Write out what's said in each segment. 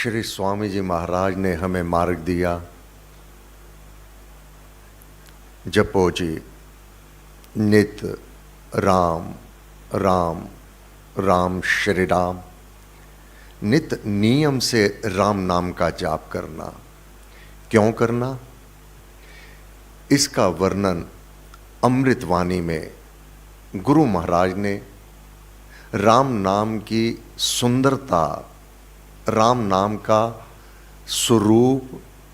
श्री स्वामी जी महाराज ने हमें मार्ग दिया। जपो जी नित राम राम राम श्री राम। नित नियम से राम नाम का जाप करना। क्यों करना, इसका वर्णन अमृतवाणी में गुरु महाराज ने राम नाम की सुंदरता, राम नाम का स्वरूप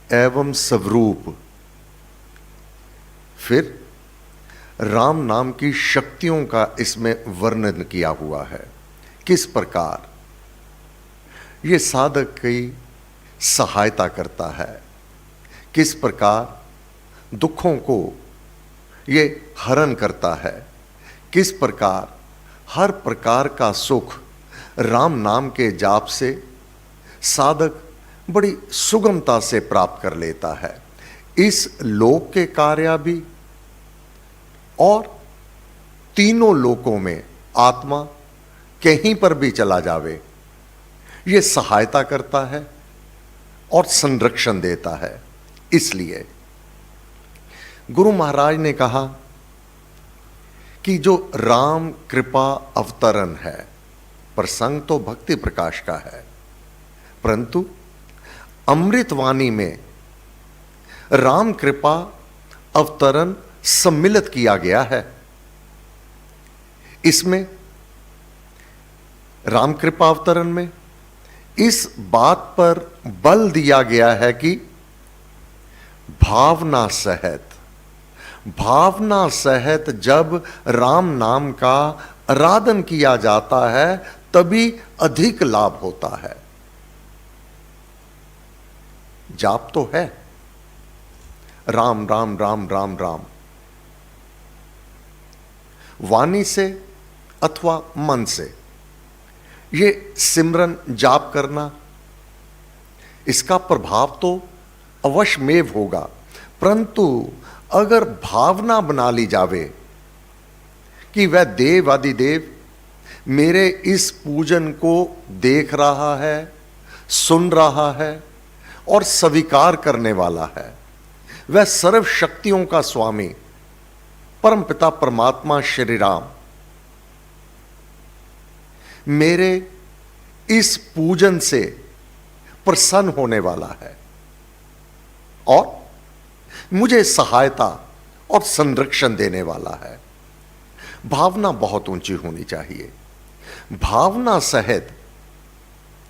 एवं स्वरूप, फिर राम नाम की शक्तियों का इसमें वर्णन किया हुआ है। किस प्रकार ये साधक की सहायता करता है, किस प्रकार दुखों को ये हरण करता है, किस प्रकार हर प्रकार का सुख राम नाम के जाप से साधक बड़ी सुगमता से प्राप्त कर लेता है। इस लोक के कार्य भी और तीनों लोकों में आत्मा कहीं पर भी चला जावे, ये सहायता करता है और संरक्षण देता है। इसलिए गुरु महाराज ने कहा कि जो राम कृपा अवतरण है, प्रसंग तो भक्ति प्रकाश का है, परंतु अमृतवाणी में राम कृपा अवतरण सम्मिलित किया गया है। इसमें राम कृपा अवतरण में इस बात पर बल दिया गया है कि भावना सहित जब राम नाम का आराधन किया जाता है तभी अधिक लाभ होता है। जाप तो है राम राम राम राम राम, वाणी से अथवा मन से ये सिमरन जाप करना, इसका प्रभाव तो अवश्यमेव होगा, परंतु अगर भावना बना ली जावे कि वह देव आदिदेव मेरे इस पूजन को देख रहा है, सुन रहा है और स्वीकार करने वाला है, वह सर्व शक्तियों का स्वामी परमपिता परमात्मा श्री राम मेरे इस पूजन से प्रसन्न होने वाला है और मुझे सहायता और संरक्षण देने वाला है। भावना बहुत ऊंची होनी चाहिए। भावना सहित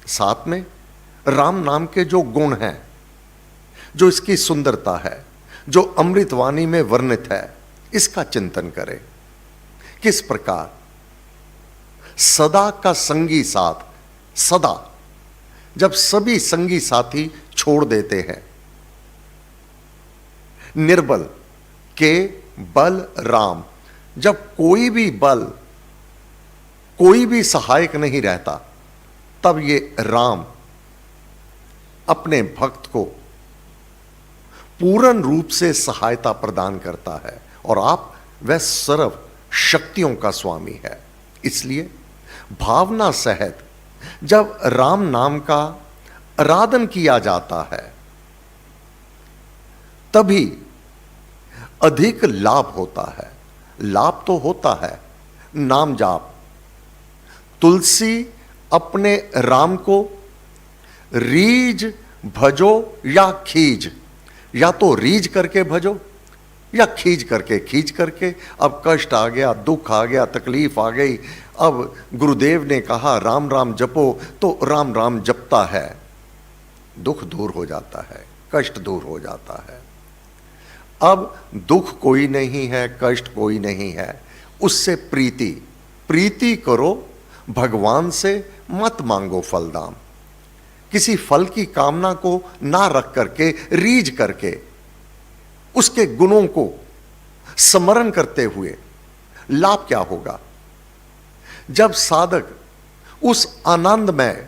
साथ में राम नाम के जो गुण हैं, जो इसकी सुंदरता है, जो अमृतवाणी में वर्णित है, इसका चिंतन करें। किस प्रकार सदा का संगी साथ, सदा जब सभी संगी साथी छोड़ देते हैं, निर्बल के बल राम, जब कोई भी बल, कोई भी सहायक नहीं रहता, तब ये राम अपने भक्त को पूर्ण रूप से सहायता प्रदान करता है और आप वह सर्व शक्तियों का स्वामी है। इसलिए भावना सहित जब राम नाम का आराधन किया जाता है तभी अधिक लाभ होता है। लाभ तो होता है नाम जाप। तुलसी अपने राम को रीज भजो या खीज, या तो रीज करके भजो या खींच करके। अब कष्ट आ गया, दुख आ गया, तकलीफ आ गई, अब गुरुदेव ने कहा राम राम जपो, तो राम राम जपता है, दुख दूर हो जाता है, कष्ट दूर हो जाता है। अब दुख कोई नहीं है, कष्ट कोई नहीं है, उससे प्रीति करो, भगवान से मत मांगो फलदाम। किसी फल की कामना को ना रख करके, रीझ करके, उसके गुणों को स्मरण करते हुए लाभ क्या होगा? जब साधक उस आनंद में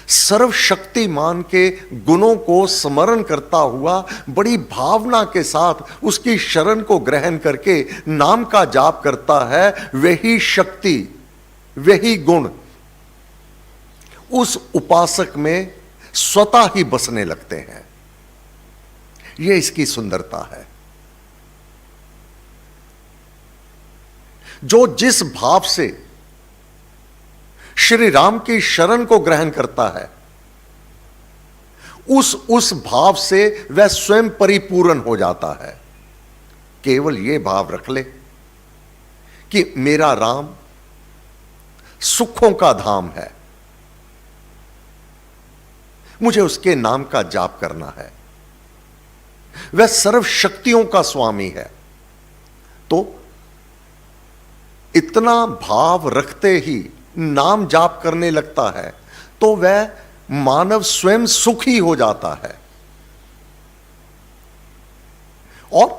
सर्वशक्तिमान के गुणों को स्मरण करता हुआ बड़ी भावना के साथ उसकी शरण को ग्रहण करके नाम का जाप करता है, वही शक्ति, वही गुण उस उपासक में स्वतः ही बसने लगते हैं। यह इसकी सुंदरता है। जो जिस भाव से श्री राम की शरण को ग्रहण करता है, उस भाव से वह स्वयं परिपूर्ण हो जाता है। केवल यह भाव रख ले कि मेरा राम सुखों का धाम है, मुझे उसके नाम का जाप करना है, वह सर्व शक्तियों का स्वामी है। तो इतना भाव रखते ही नाम जाप करने लगता है तो वह मानव स्वयं सुखी हो जाता है। और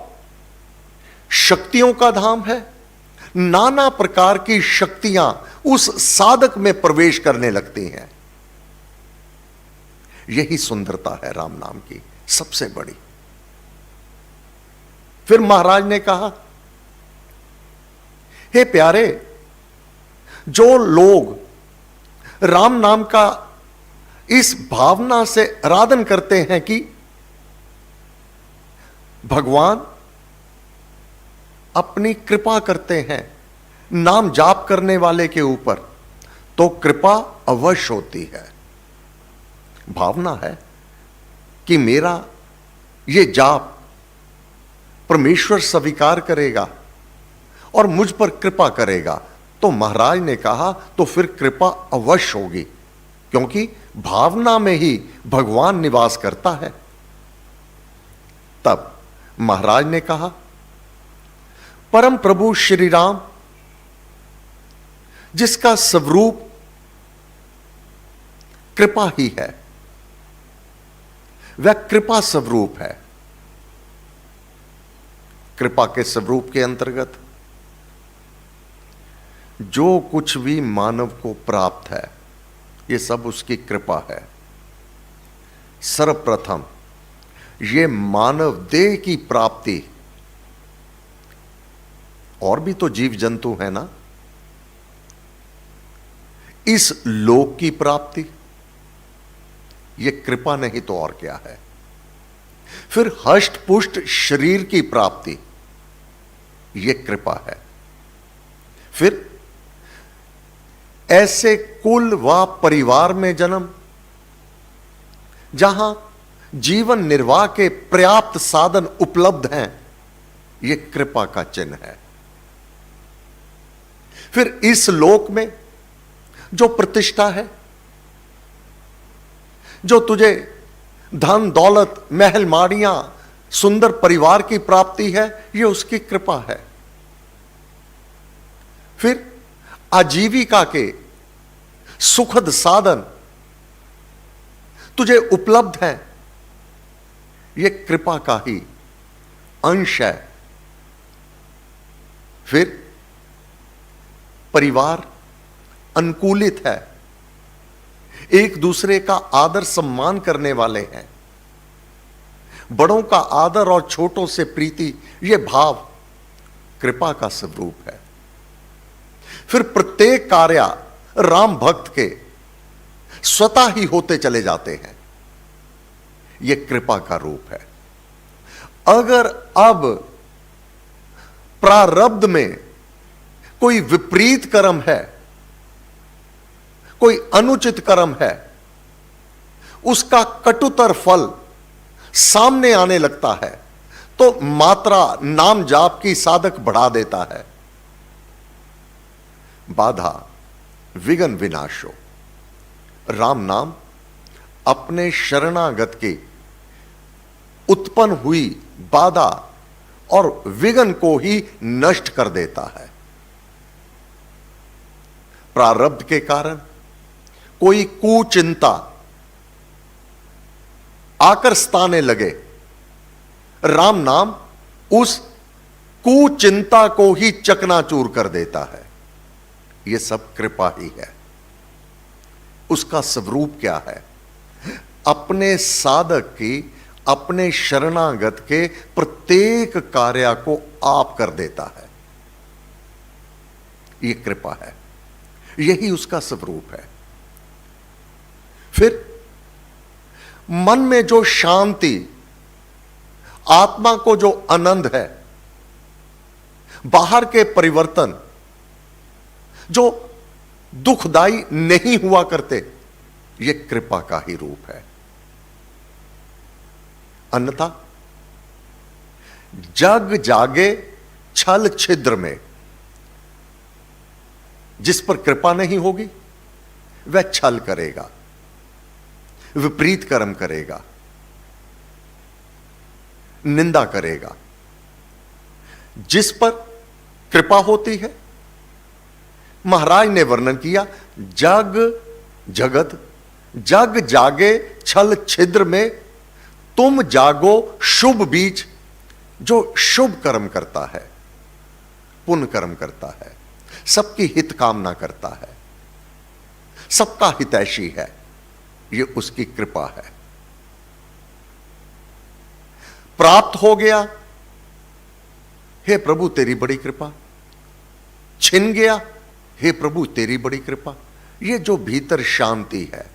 शक्तियों का धाम है, नाना प्रकार की शक्तियां उस साधक में प्रवेश करने लगती हैं। यही सुंदरता है राम नाम की सबसे बड़ी। फिर महाराज ने कहा, हे प्यारे, जो लोग राम नाम का इस भावना से आराधन करते हैं कि भगवान अपनी कृपा करते हैं नाम जाप करने वाले के ऊपर, तो कृपा अवश्य होती है। भावना है कि मेरा ये जाप परमेश्वर स्वीकार करेगा और मुझ पर कृपा करेगा। तो महाराज ने कहा तो फिर कृपा अवश्य होगी, क्योंकि भावना में ही भगवान निवास करता है। तब महाराज ने कहा, परम प्रभु श्री राम जिसका स्वरूप कृपा ही है, वह कृपा स्वरूप है। कृपा के स्वरूप के अंतर्गत जो कुछ भी मानव को प्राप्त है, यह सब उसकी कृपा है। सर्वप्रथम ये मानव देह की प्राप्ति, और भी तो जीव जंतु है ना, इस लोक की प्राप्ति, यह कृपा नहीं तो और क्या है। फिर हष्ट पुष्ट शरीर की प्राप्ति, यह कृपा है। फिर ऐसे कुल व परिवार में जन्म, जहां जीवन निर्वाह के पर्याप्त साधन उपलब्ध हैं, यह कृपा का चिन्ह है। फिर इस लोक में जो प्रतिष्ठा है, जो तुझे धन दौलत महल माड़ियां सुंदर परिवार की प्राप्ति है, यह उसकी कृपा है। फिर आजीविका के सुखद साधन तुझे उपलब्ध हैं, यह कृपा का ही अंश है। फिर परिवार अनुकूलित है, एक दूसरे का आदर सम्मान करने वाले हैं, बड़ों का आदर और छोटों से प्रीति, यह भाव कृपा का स्वरूप है। फिर प्रत्येक कार्य राम भक्त के स्वतः ही होते चले जाते हैं, यह कृपा का रूप है। अगर अब प्रारब्ध में कोई विपरीत कर्म है, कोई अनुचित कर्म है, उसका कटुतर फल सामने आने लगता है, तो मात्रा नाम जाप की साधक बढ़ा देता है। बाधा विघ्न विनाशो, राम नाम अपने शरणागत के उत्पन्न हुई बाधा और विघ्न को ही नष्ट कर देता है। प्रारब्ध के कारण कोई कुचिंता आकर सताने लगे, राम नाम उस कुचिंता को ही चकनाचूर कर देता है। यह सब कृपा ही है। उसका स्वरूप क्या है? अपने साधक की, अपने शरणागत के प्रत्येक कार्य को आप कर देता है। यह कृपा है, यही उसका स्वरूप है। फिर मन में जो शांति, आत्मा को जो आनंद है, बाहर के परिवर्तन जो दुखदाई नहीं हुआ करते, ये कृपा का ही रूप है। अन्यथा जग जागे छल छिद्र में, जिस पर कृपा नहीं होगी वह छल करेगा, विपरीत कर्म करेगा, निंदा करेगा। जिस पर कृपा होती है, महाराज ने वर्णन किया, जग जगत जग जागे छल छिद्र में, तुम जागो शुभ बीज। जो शुभ कर्म करता है, पुण्य कर्म करता है, सबकी हित कामना करता है, सबका हितैषी है, ये उसकी कृपा है। प्राप्त हो गया, हे प्रभु तेरी बड़ी कृपा। छिन गया, हे प्रभु तेरी बड़ी कृपा। ये जो भीतर शांति है,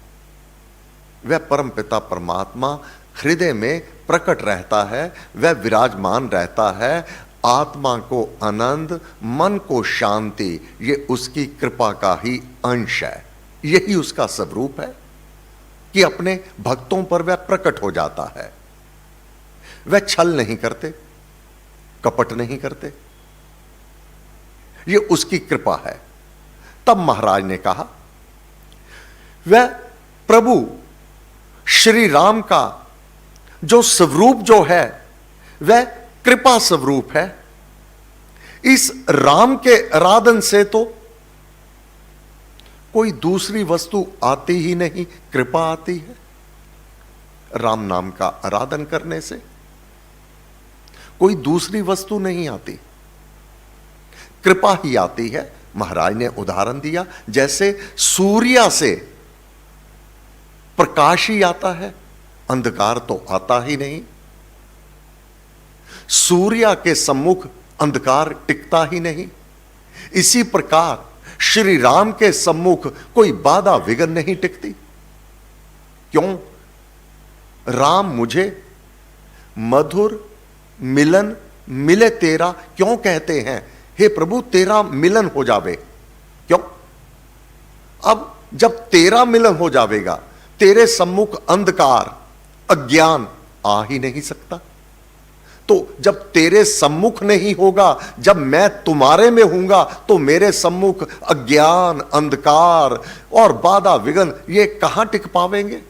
वह परमपिता परमात्मा हृदय में प्रकट रहता है, वह विराजमान रहता है। आत्मा को आनंद, मन को शांति, ये उसकी कृपा का ही अंश है। यही उसका स्वरूप है कि अपने भक्तों पर वह प्रकट हो जाता है। वह छल नहीं करते, कपट नहीं करते, ये उसकी कृपा है। तब महाराज ने कहा, वह प्रभु श्री राम का जो स्वरूप जो है, वह कृपा स्वरूप है। इस राम के आराधन से तो कोई दूसरी वस्तु आती ही नहीं, कृपा आती है। राम नाम का आराधन करने से कोई दूसरी वस्तु नहीं आती, कृपा ही आती है। महाराज ने उदाहरण दिया, जैसे सूर्य से प्रकाश ही आता है, अंधकार तो आता ही नहीं। सूर्य के सम्मुख अंधकार टिकता ही नहीं। इसी प्रकार श्री राम के सम्मुख कोई बाधा विघ्न नहीं टिकती। क्यों? राम मुझे मधुर मिलन मिले तेरा क्यों कहते हैं? हे प्रभु तेरा मिलन हो जावे। क्यों? अब जब तेरा मिलन हो जावेगा, तेरे सम्मुख अंधकार अज्ञान आ ही नहीं सकता। तो जब तेरे सम्मुख नहीं होगा, जब मैं तुम्हारे में हूंगा, तो मेरे सम्मुख अज्ञान, अंधकार और बाधा विघ्न ये कहां टिक पावेंगे?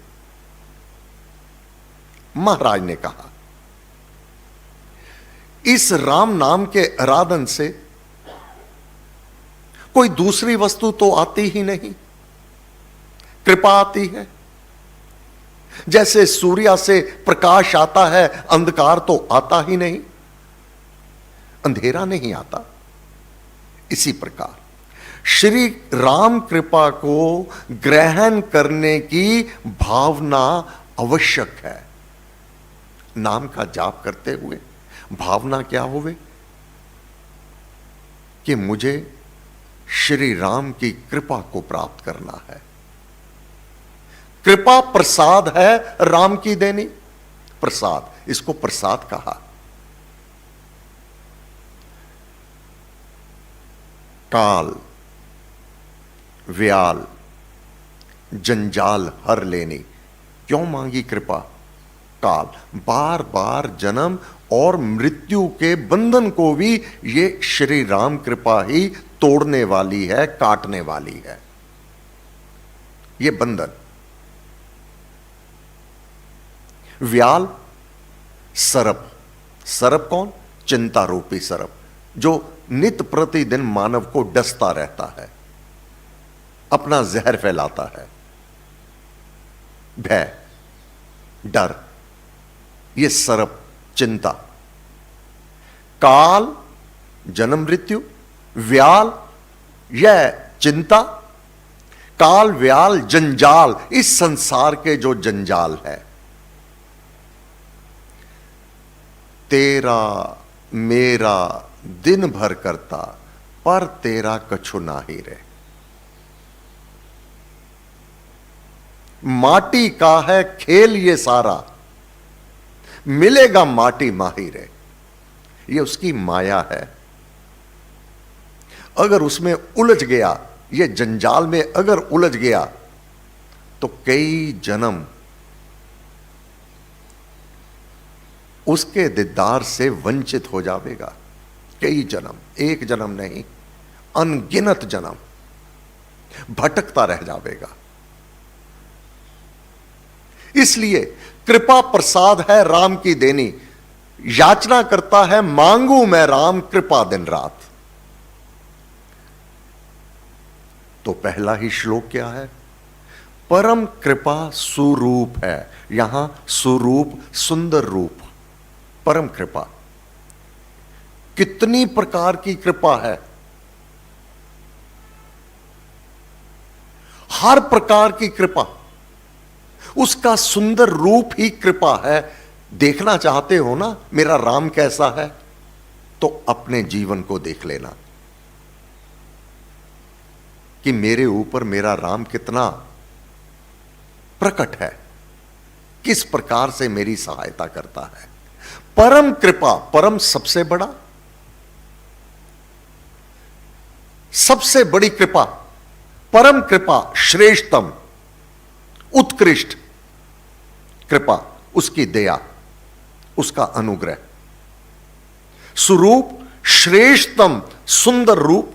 महाराज ने कहा, इस राम नाम के आराधन से कोई दूसरी वस्तु तो आती ही नहीं, कृपा आती है। जैसे सूर्य से प्रकाश आता है, अंधकार तो आता ही नहीं, अंधेरा नहीं आता। इसी प्रकार श्री राम कृपा को ग्रहण करने की भावना आवश्यक है। नाम का जाप करते हुए भावना क्या होवे कि मुझे श्री राम की कृपा को प्राप्त करना है। कृपा प्रसाद है राम की देनी, प्रसाद, इसको प्रसाद कहा। काल व्याल जंजाल हर लेनी, क्यों मांगी कृपा? काल, बार बार जन्म और मृत्यु के बंधन को भी ये श्री राम कृपा ही तोड़ने वाली है, काटने वाली है। ये बंधन। व्याल, सरप। सरप कौन? चिंता रूपी सरप, जो नित प्रतिदिन मानव को डसता रहता है, अपना जहर फैलाता है। भय, डर, ये सरप, चिंता। काल, जन्म मृत्यु। व्याल, यह चिंता। काल व्याल जंजाल, इस संसार के जो जंजाल है। तेरा मेरा दिन भर करता, पर तेरा कछु नाही रे। माटी का है खेल ये सारा, मिलेगा माटी माही रे। ये उसकी माया है। अगर उसमें उलझ गया, ये जंजाल में अगर उलझ गया, तो कई जन्म उसके दीदार से वंचित हो जाएगा। कई जन्म, एक जन्म नहीं, अनगिनत जन्म भटकता रह जाएगा। इसलिए कृपा प्रसाद है राम की देनी। याचना करता है, मांगू मैं राम कृपा दिन रात। तो पहला ही श्लोक क्या है? परम कृपा सुरूप है। यहां सुरूप सुंदर रूप, परम कृपा। कितनी प्रकार की कृपा है? हर प्रकार की कृपा, उसका सुंदर रूप ही कृपा है। देखना चाहते हो ना मेरा राम कैसा है, तो अपने जीवन को देख लेना कि मेरे ऊपर मेरा राम कितना प्रकट है, किस प्रकार से मेरी सहायता करता है। परम कृपा, परम सबसे बड़ा, सबसे बड़ी कृपा, परम कृपा, श्रेष्ठतम, उत्कृष्ट कृपा, उसकी दया, उसका अनुग्रह। स्वरूप श्रेष्ठतम सुंदर रूप,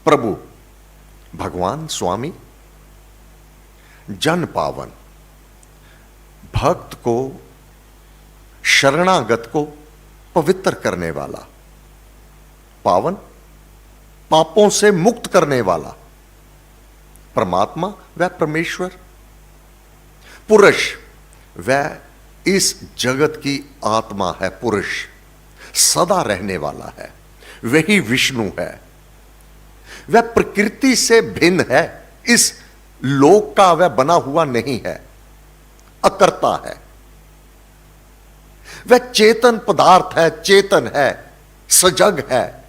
प्रभु भगवान स्वामी, जन पावन, भक्त को, शरणागत को पवित्र करने वाला, पावन, पापों से मुक्त करने वाला परमात्मा वह परमेश्वर। पुरुष वह इस जगत की आत्मा है, पुरुष सदा रहने वाला है, वही विष्णु है। वह प्रकृति से भिन्न है, इस लोक का वह बना हुआ नहीं है, अकर्ता है। वह चेतन पदार्थ है, चेतन है, सजग है,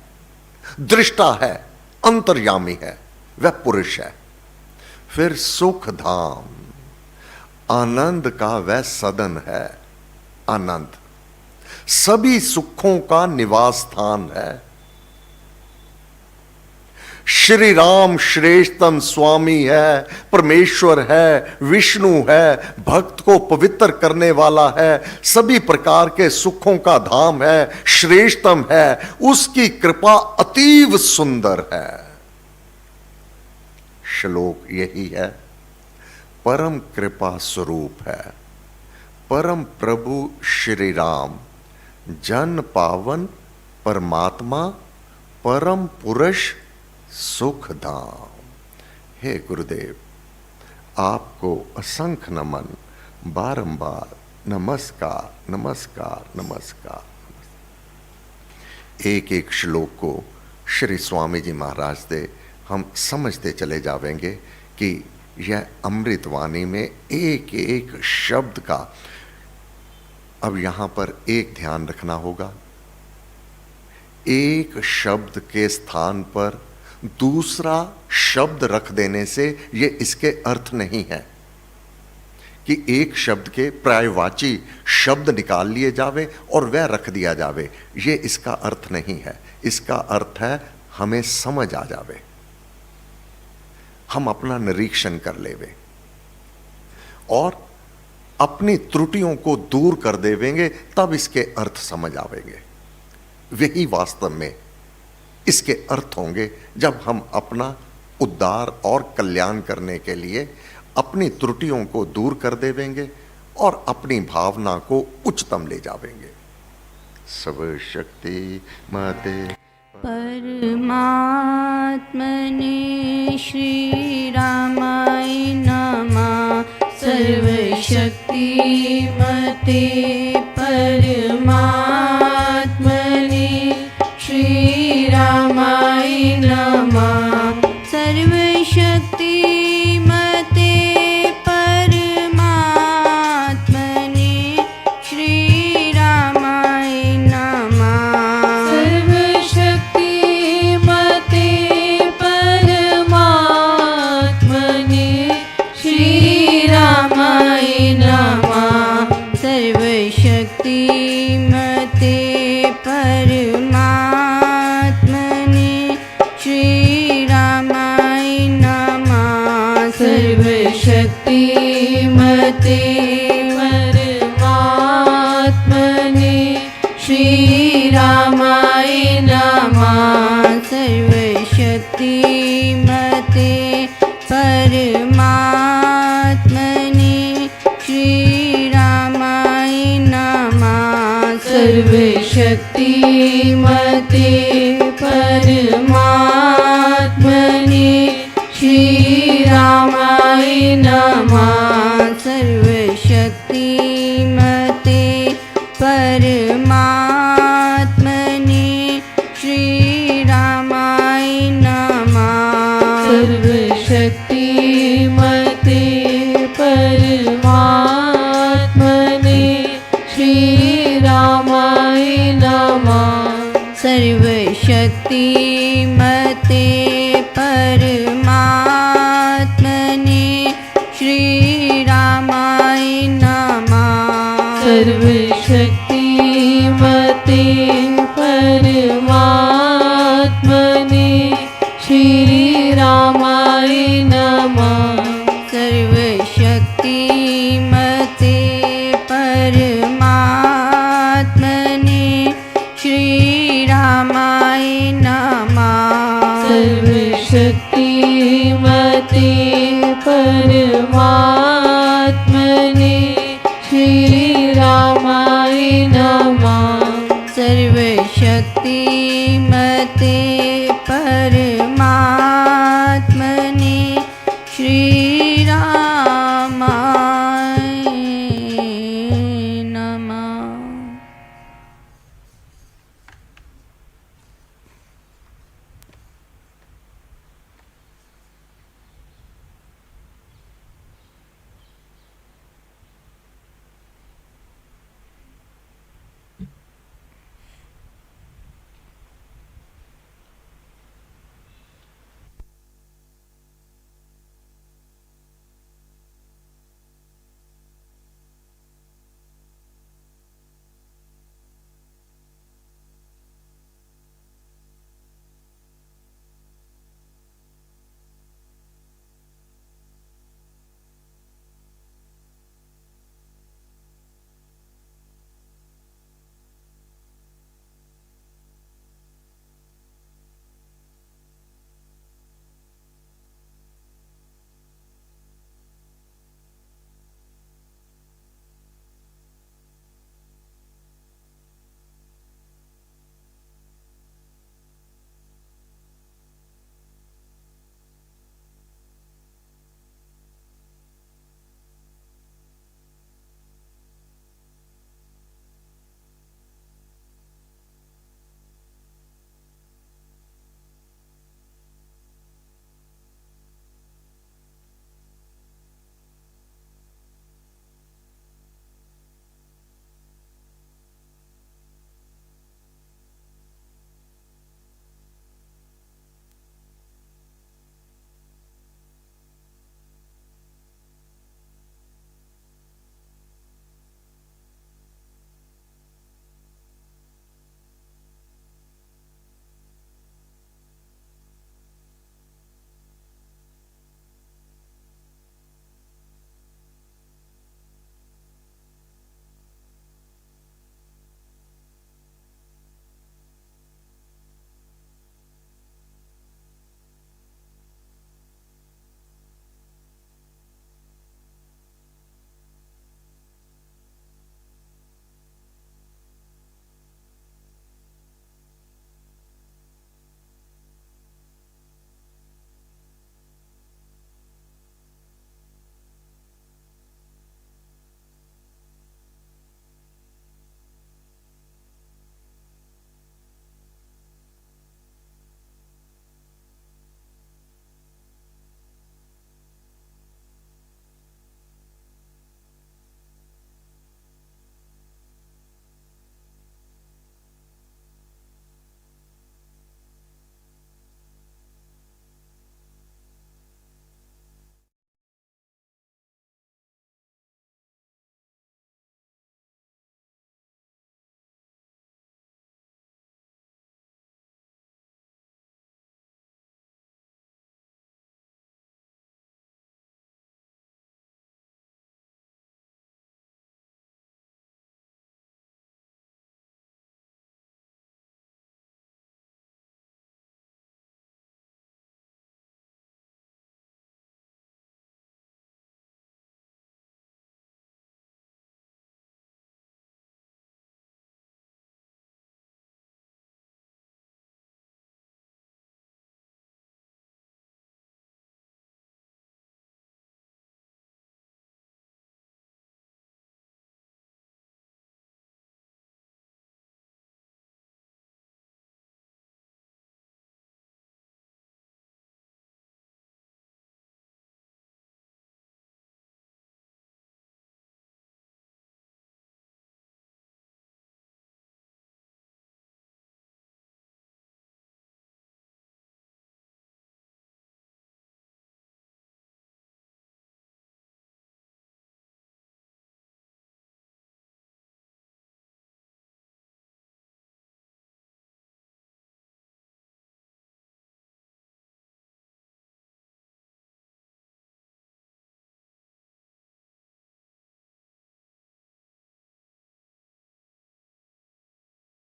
दृष्टा है, अंतर्यामी है, वह पुरुष है। फिर सुख धाम, आनंद का वह सदन है, आनंद सभी सुखों का निवास स्थान है। श्री राम श्रेष्ठतम स्वामी है, परमेश्वर है, विष्णु है, भक्त को पवित्र करने वाला है, सभी प्रकार के सुखों का धाम है, श्रेष्ठतम है, उसकी कृपा अतीव सुंदर है। श्लोक यही है, परम कृपा स्वरूप है, परम प्रभु श्री राम, जन पावन परमात्मा, परम पुरुष सुख धाम। हे गुरुदेव, आपको असंख्य नमन, बारंबार नमस्कार नमस्कार नमस्कार। एक एक श्लोक को श्री स्वामी जी महाराज से हम समझते चले जाएंगे कि यह अमृतवाणी में एक एक शब्द का, अब यहां पर एक ध्यान रखना होगा, एक शब्द के स्थान पर दूसरा शब्द रख देने से ये इसके अर्थ नहीं है कि एक शब्द के पर्यायवाची शब्द निकाल लिए जावे और वह रख दिया जावे, ये इसका अर्थ नहीं है। इसका अर्थ है हमें समझ आ जावे, हम अपना निरीक्षण कर लेवे और अपनी त्रुटियों को दूर कर देवेंगे, तब इसके अर्थ समझ आवेंगे। वही वास्तव में इसके अर्थ होंगे जब हम अपना उद्धार और कल्याण करने के लिए अपनी त्रुटियों को दूर कर देवेंगे और अपनी भावना को उच्चतम ले जावेंगे। सब शक्ति माते परमात्मने श्री रामाय नमः। सर्वशक्ति मते परमात्मने श्री रामाय नमः। सर्वशक्ति मते परमात्मने श्री रामाय नमः। सर्वशक्ति मते परमात्मने श्री सर्वशक्तिमते परमात्मने श्रीरामाय नमः सर्वशक्तिमते परमात्मने श्रीरामाय नमः सर्वशक्तिमते परमात्मने श्रीरामाय नमः सर्वशक्तिमते परमात्मने श्रीरामाय नमः सर्वशक्तिमते परमात्मने श्रीरामाय नमः सर्वशक्तिमते परमात्मने श्रीरामाय नमः सर्वशक्तिमते परमात्मने श्रीरामाय नमः सर्वशक्तिमते परमात्मने श्रीरामाय नमः सर्वशक्तिमते परमात्मने